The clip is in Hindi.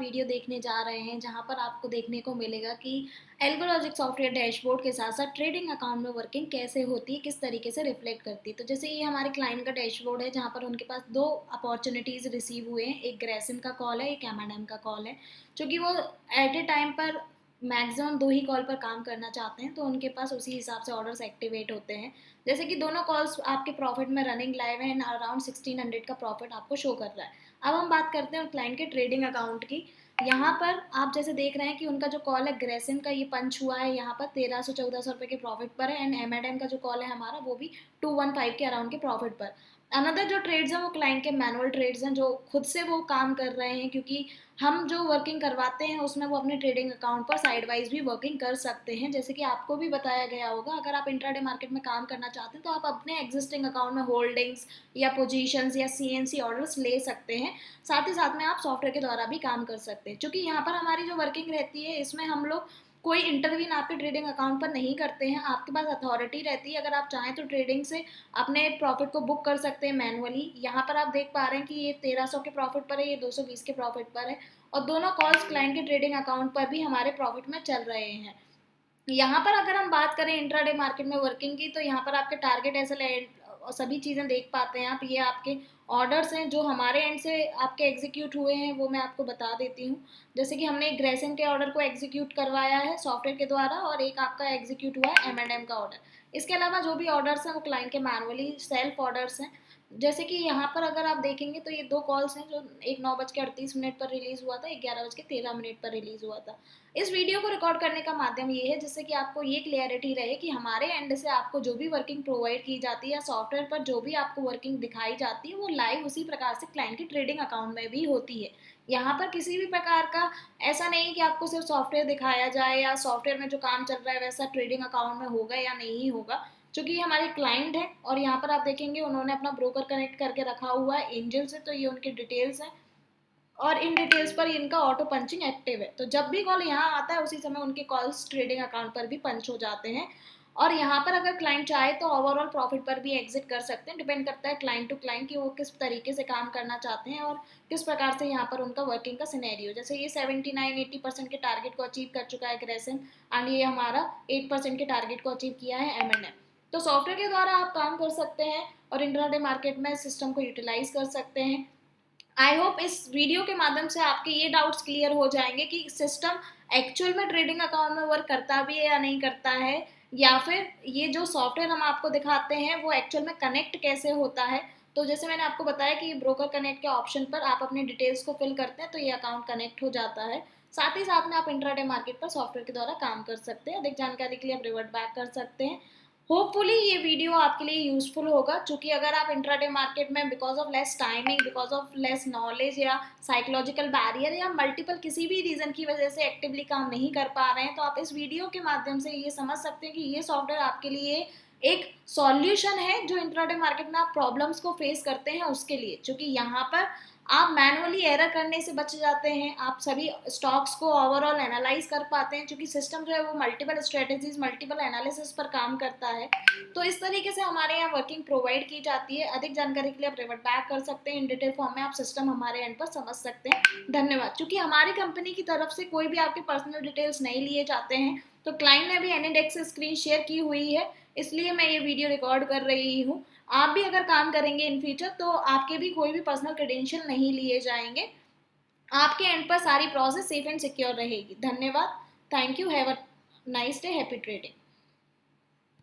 वीडियो देखने जा रहे हैं जहां पर आपको देखने को मिलेगा कि एल्गोलॉजिक सॉफ्टवेयर डैशबोर्ड के साथ साथ ट्रेडिंग अकाउंट में वर्किंग कैसे होती है, किस तरीके से रिफ्लेक्ट करती है। तो जैसे ये हमारे क्लाइंट का डैशबोर्ड है जहां पर उनके पास दो अपॉर्चुनिटीज़ रिसीव हुए हैं, एक ग्रेसिम का कॉल है, एक एम का कॉल है। चूँकि वो एट ए टाइम पर मैक्सिमम 2 ही कॉल पर काम करना चाहते हैं तो उनके पास उसी हिसाब से ऑर्डर्स एक्टिवेट होते हैं। जैसे कि दोनों कॉल्स आपके प्रॉफिट में रनिंग लाइव है एंड अराउंड 1600 का प्रॉफिट आपको शो कर रहा है। अब हम बात करते हैं क्लाइंट के ट्रेडिंग अकाउंट की। यहाँ पर आप जैसे देख रहे हैं कि उनका जो कॉल है ग्रेसिम का, ये पंच हुआ है यहाँ पर 1300-1400 रुपये के प्रॉफिट पर है एंड एम का जो कॉल है हमारा वो भी 215 के अराउंड के प्रॉफिट पर। अनदर जो ट्रेड्स हैं वो क्लाइंट के मैनुअल ट्रेड्स हैं जो खुद से वो काम कर रहे हैं, क्योंकि हम जो वर्किंग करवाते हैं उसमें वो अपने ट्रेडिंग अकाउंट पर साइड वाइज भी वर्किंग कर सकते हैं। जैसे कि आपको भी बताया गया होगा, अगर आप इंट्राडे मार्केट में काम करना चाहते हैं तो आप अपने एग्जिस्टिंग अकाउंट में होल्डिंग्स या पोजीशंस या सीएनसी ऑर्डर्स ले सकते हैं। साथ ही साथ में आप सॉफ्टवेयर के द्वारा भी काम कर सकते हैं। क्योंकि यहाँ पर हमारी जो वर्किंग रहती है इसमें हम लोग कोई इंटरवीन आपके ट्रेडिंग अकाउंट पर नहीं करते हैं। आपके पास अथॉरिटी रहती है, अगर आप चाहें तो ट्रेडिंग से अपने प्रॉफिट को बुक कर सकते हैं मैनुअली। यहाँ पर आप देख पा रहे हैं कि ये 1300 के प्रॉफिट पर है, ये 220 के प्रॉफिट पर है और दोनों कॉल्स क्लाइंट के ट्रेडिंग अकाउंट पर भी हमारे प्रॉफिट में चल रहे हैं। यहाँ पर अगर हम बात करें इंट्राडे मार्केट में वर्किंग की, तो यहाँ पर आपके टारगेट एसएल और सभी चीज़ें देख पाते हैं आप। ये आपके ऑर्डर्स हैं जो हमारे एंड से आपके एग्जीक्यूट हुए हैं, वो मैं आपको बता देती हूँ। जैसे कि हमने ग्रेसिम के ऑर्डर को एग्जीक्यूट करवाया है सॉफ्टवेयर के द्वारा और एक आपका एग्जीक्यूट हुआ है एम का ऑर्डर। इसके अलावा जो भी ऑर्डर्स हैं वो क्लाइंट के मैनुअली सेल्फ ऑर्डर्स हैं। जैसे कि यहाँ पर अगर आप देखेंगे तो ये दो कॉल्स हैं, जो एक 9:38 पर रिलीज हुआ था, एक 11:13 पर रिलीज हुआ था। इस वीडियो को रिकॉर्ड करने का माध्यम ये है जिससे कि आपको ये क्लियरिटी रहे कि हमारे एंड से आपको जो भी वर्किंग प्रोवाइड की जाती है या सॉफ्टवेयर पर जो भी आपको वर्किंग दिखाई जाती है वो लाइव उसी प्रकार से क्लाइंट के ट्रेडिंग अकाउंट में भी होती है। यहाँ पर किसी भी प्रकार का ऐसा नहीं कि आपको सिर्फ सॉफ्टवेयर दिखाया जाए या सॉफ्टवेयर में जो काम चल रहा है वैसा ट्रेडिंग अकाउंट में होगा या नहीं होगा। चूंकि ये हमारे क्लाइंट है और यहाँ पर आप देखेंगे उन्होंने अपना ब्रोकर कनेक्ट करके रखा हुआ है एंजल से, तो ये उनकी डिटेल्स है और इन डिटेल्स पर इनका ऑटो पंचिंग एक्टिव है। तो जब भी कॉल यहाँ आता है उसी समय उनके कॉल्स ट्रेडिंग अकाउंट पर भी पंच हो जाते हैं। और यहाँ पर अगर क्लाइंट चाहे तो ओवरऑल प्रॉफिट पर भी एग्जिट कर सकते हैं। डिपेंड करता है क्लाइंट टू क्लाइंट कि वो किस तरीके से काम करना चाहते हैं और किस प्रकार से यहाँ पर उनका वर्किंग का सिनेरियो। जैसे ये 79-80% के टारगेट को अचीव कर चुका है ग्रेसिम एंड ये हमारा 8% के टारगेट को अचीव किया है एम। तो सॉफ्टवेयर के द्वारा आप काम कर सकते हैं और इंट्राडे मार्केट में सिस्टम को यूटिलाइज कर सकते हैं। आई होप इस वीडियो के माध्यम से आपके ये डाउट्स क्लियर हो जाएंगे कि सिस्टम एक्चुअल में ट्रेडिंग अकाउंट में वर्क करता भी है या नहीं करता है, या फिर ये जो सॉफ्टवेयर हम आपको दिखाते हैं वो एक्चुअल में कनेक्ट कैसे होता है। तो जैसे मैंने आपको बताया कि ब्रोकर कनेक्ट के ऑप्शन पर आप अपनी डिटेल्स को फिल करते हैं तो ये अकाउंट कनेक्ट हो जाता है। साथ ही साथ में आप इंट्राडे मार्केट पर सॉफ्टवेयर के द्वारा काम कर सकते हैं। अधिक जानकारी के लिए आप रिवर्ट बैक कर सकते हैं। होपफुली ये वीडियो आपके लिए यूजफुल होगा, क्योंकि अगर आप इंट्राडे मार्केट में because of less timing, because of less knowledge या साइकोलॉजिकल बैरियर या मल्टीपल किसी भी रीजन की वजह से एक्टिवली काम नहीं कर पा रहे हैं, तो आप इस वीडियो के माध्यम से ये समझ सकते हैं कि ये सॉफ्टवेयर आपके लिए एक सॉल्यूशन है जो इंट्राडे मार्केट में आप प्रॉब्लम्स को फेस करते हैं उसके लिए। क्योंकि यहाँ पर आप मैनुअली एरर करने से बच जाते हैं, आप सभी स्टॉक्स को ओवरऑल एनालाइज कर पाते हैं, क्योंकि सिस्टम जो है वो मल्टीपल स्ट्रेटेजीज मल्टीपल एनालिसिस पर काम करता है। तो इस तरीके से हमारे यहाँ वर्किंग प्रोवाइड की जाती है। अधिक जानकारी के लिए आप रिवर्ट बैक कर सकते हैं। इन डिटेल फॉर्म में आप सिस्टम हमारे एंड पर समझ सकते हैं। धन्यवाद। क्योंकि हमारी कंपनी की तरफ से कोई भी आपके पर्सनल डिटेल्स नहीं लिए जाते हैं, तो क्लाइंट ने भी एनीडेक्स से स्क्रीन शेयर की हुई है, इसलिए मैं ये वीडियो रिकॉर्ड कर रही हूँ। आप भी अगर काम करेंगे इन फ्यूचर तो आपके भी कोई भी पर्सनल क्रेडेंशियल नहीं लिए जाएंगे। आपके एंड पर सारी प्रोसेस सेफ एंड सिक्योर रहेगी। धन्यवाद। Thank you. Have a nice day. Happy trading.